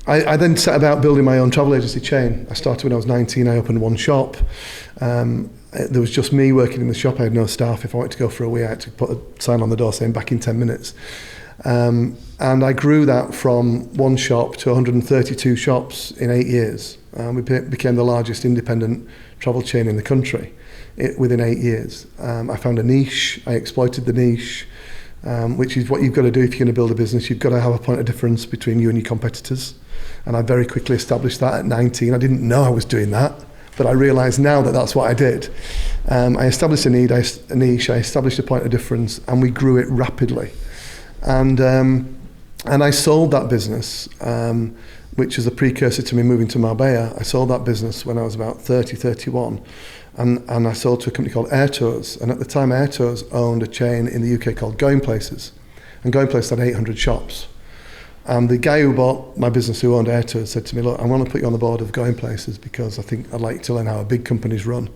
I then set about building my own travel agency chain. I started when I was 19. I opened one shop. There was just me working in the shop. I had no staff. If I wanted to go for a wee, I had to put a sign on the door saying back in 10 minutes. And I grew that from one shop to 132 shops in 8 years. We became the largest independent travel chain in the country within 8 years. I found a niche. I exploited the niche, which is what you've got to do if you're going to build a business. You've got to have a point of difference between you and your competitors. And I very quickly established that at 19. I didn't know I was doing that, but I realise now that that's what I did. I established a niche, I established a point of difference, and we grew it rapidly. And I sold that business, which is a precursor to me moving to Marbella. I sold that business when I was about 31. And I sold to a company called Air Tours. And at the time, Air Tours owned a chain in the UK called Going Places. And Going Places had 800 shops. And the guy who bought my business, who owned Air Tours, said to me, look, I want to put you on the board of Going Places because I think I'd like you to learn how big companies run.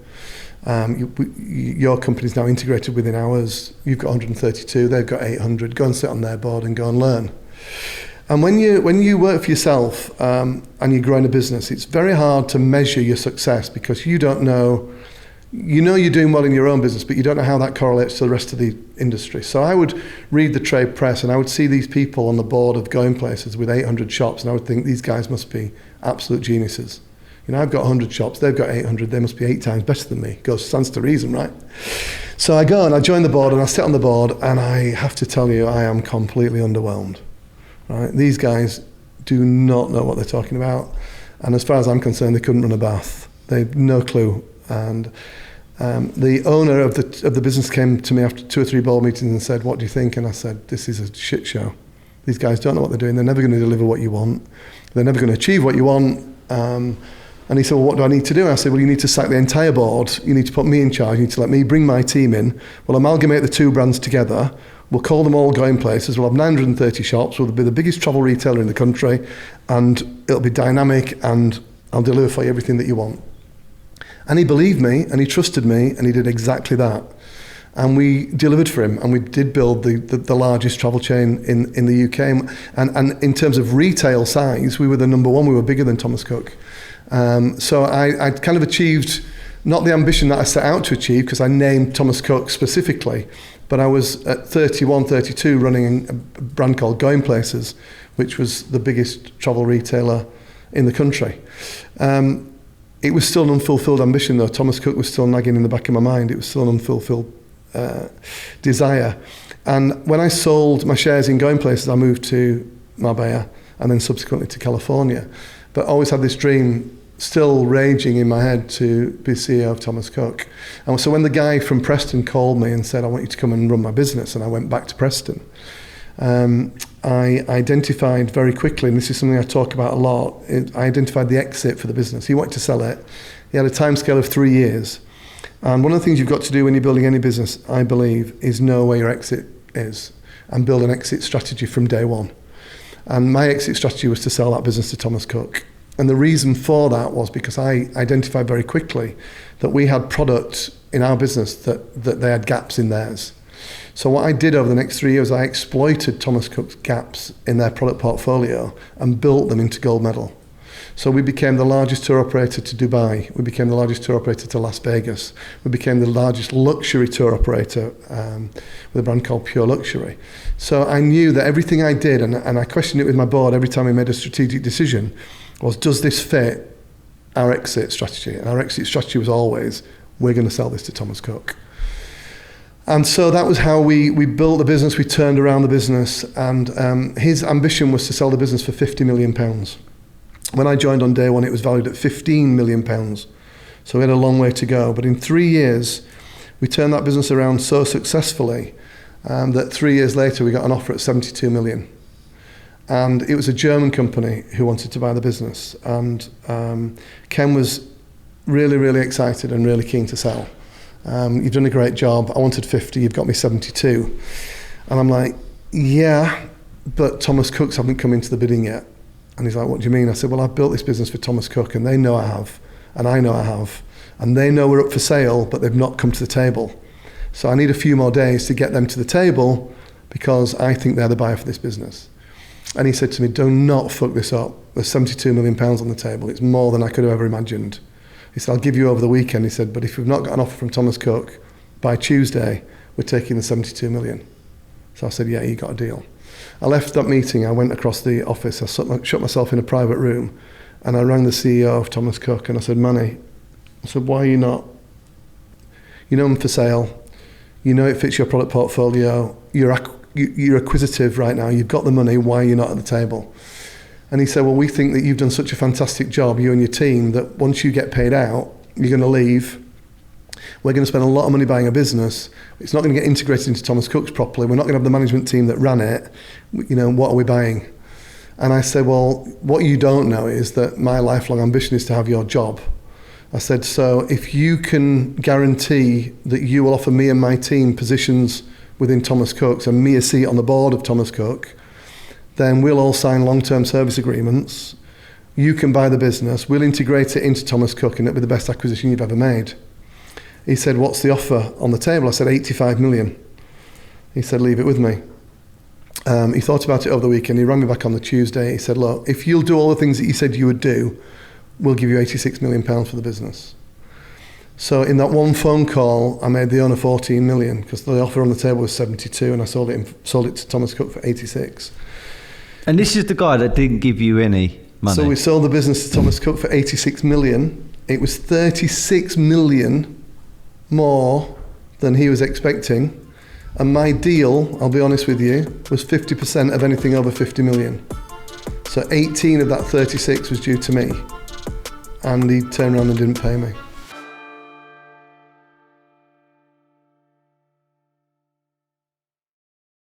Your company's now integrated within ours. You've got 132, they've got 800. Go and sit on their board and go and learn. And when you work for yourself and you're growing a business, it's very hard to measure your success because you don't know. You know you're doing well in your own business, but you don't know how that correlates to the rest of the industry. So I would read the trade press and I would see these people on the board of Going Places with 800 shops, and I would think these guys must be absolute geniuses. You know, I've got 100 shops, they've got 800, they must be 8 times better than me. Stands to reason, right? So I go and I join the board and I sit on the board, and I have to tell you, I am completely underwhelmed. Right? These guys do not know what they're talking about, and as far as I'm concerned, they couldn't run a bath. They've no clue. And the owner of the business came to me after 2 or 3 board meetings and said, what do you think? And I said, this is a shit show. These guys don't know what they're doing. They're never going to deliver what you want. They're never going to achieve what you want. And he said, well, what do I need to do? And I said, well, you need to sack the entire board. You need to put me in charge. You need to let me bring my team in. We'll amalgamate the 2 brands together. We'll call them all Going Places. We'll have 930 shops. We'll be the biggest travel retailer in the country. And it'll be dynamic, and I'll deliver for you everything that you want. And he believed me, and he trusted me, and he did exactly that. And we delivered for him, and we did build the largest travel chain in the UK. And in terms of retail size, we were the number 1. We were bigger than Thomas Cook. So I kind of achieved not the ambition that I set out to achieve, because I named Thomas Cook specifically, but I was at 31, 32 running a brand called Going Places, which was the biggest travel retailer in the country. It was still an unfulfilled ambition, though. Thomas Cook was still nagging in the back of my mind. It was still an unfulfilled desire. And when I sold my shares in Going Places, I moved to Marbella and then subsequently to California. But I always had this dream still raging in my head to be CEO of Thomas Cook. And so when the guy from Preston called me and said, I want you to come and run my business, and I went back to Preston, I identified very quickly, and this is something I talk about a lot, I identified the exit for the business. He wanted to sell it. He had a timescale of 3 years. And one of the things you've got to do when you're building any business, I believe, is know where your exit is and build an exit strategy from day one. And my exit strategy was to sell that business to Thomas Cook. And the reason for that was because I identified very quickly that we had products in our business that they had gaps in theirs. So what I did over the next 3 years, I exploited Thomas Cook's gaps in their product portfolio and built them into gold medal. So we became the largest tour operator to Dubai. We became the largest tour operator to Las Vegas. We became the largest luxury tour operator with a brand called Pure Luxury. So I knew that everything I did, and I questioned it with my board every time we made a strategic decision, was, does this fit our exit strategy? And our exit strategy was always, we're going to sell this to Thomas Cook. And so that was how we built the business, we turned around the business, and his ambition was to sell the business for £50 million. When I joined on day one, it was valued at £15 million. So we had a long way to go. But in 3 years, we turned that business around so successfully that 3 years later, we got an offer at £72 million. And it was a German company who wanted to buy the business. And Ken was really, really excited and really keen to sell. You've done a great job. I wanted 50, you've got me 72. And I'm like, yeah, but Thomas Cook's haven't come into the bidding yet. And he's like, what do you mean? I said, well, I've built this business for Thomas Cook, and they know I have, and I know I have, and they know we're up for sale, but they've not come to the table. So I need a few more days to get them to the table because I think they're the buyer for this business. And he said to me, do not fuck this up. there's £72 million on the table. It's more than I could have ever imagined. He said, I'll give you over the weekend. He said, but if we've not got an offer from Thomas Cook, by Tuesday, we're taking the 72 million. So I said, yeah, you got a deal. I left that meeting, I went across the office, I shut myself in a private room, and I rang the CEO of Thomas Cook, and I said, Manny, I said, why are you not, you know I'm for sale, you know it fits your product portfolio, you're acquisitive right now, you've got the money, why are you not at the table? And he said, well, we think that you've done such a fantastic job, you and your team, that once you get paid out, you're going to leave. We're going to spend a lot of money buying a business. It's not going to get integrated into Thomas Cook's properly. We're not going to have the management team that ran it. You know, what are we buying? And I said, well, what you don't know is that my lifelong ambition is to have your job. I said, so if you can guarantee that you will offer me and my team positions within Thomas Cook's and me a seat on the board of Thomas Cook, then we'll all sign long-term service agreements. You can buy the business, we'll integrate it into Thomas Cook, and it'll be the best acquisition you've ever made. He said, what's the offer on the table? I said, 85 million. He said, leave it with me. He thought about it over the weekend. He rang me back on the Tuesday. He said, look, if you'll do all the things that you said you would do, we'll give you £86 million for the business. So in that one phone call, I made the owner 14 million because the offer on the table was 72, and I sold it to Thomas Cook for 86. And this is the guy that didn't give you any money. So we sold the business to Thomas Cook for 86 million. It was 36 million more than he was expecting. And my deal, I'll be honest with you, was 50% of anything over 50 million. So 18 of that 36 was due to me. And he turned around and didn't pay me.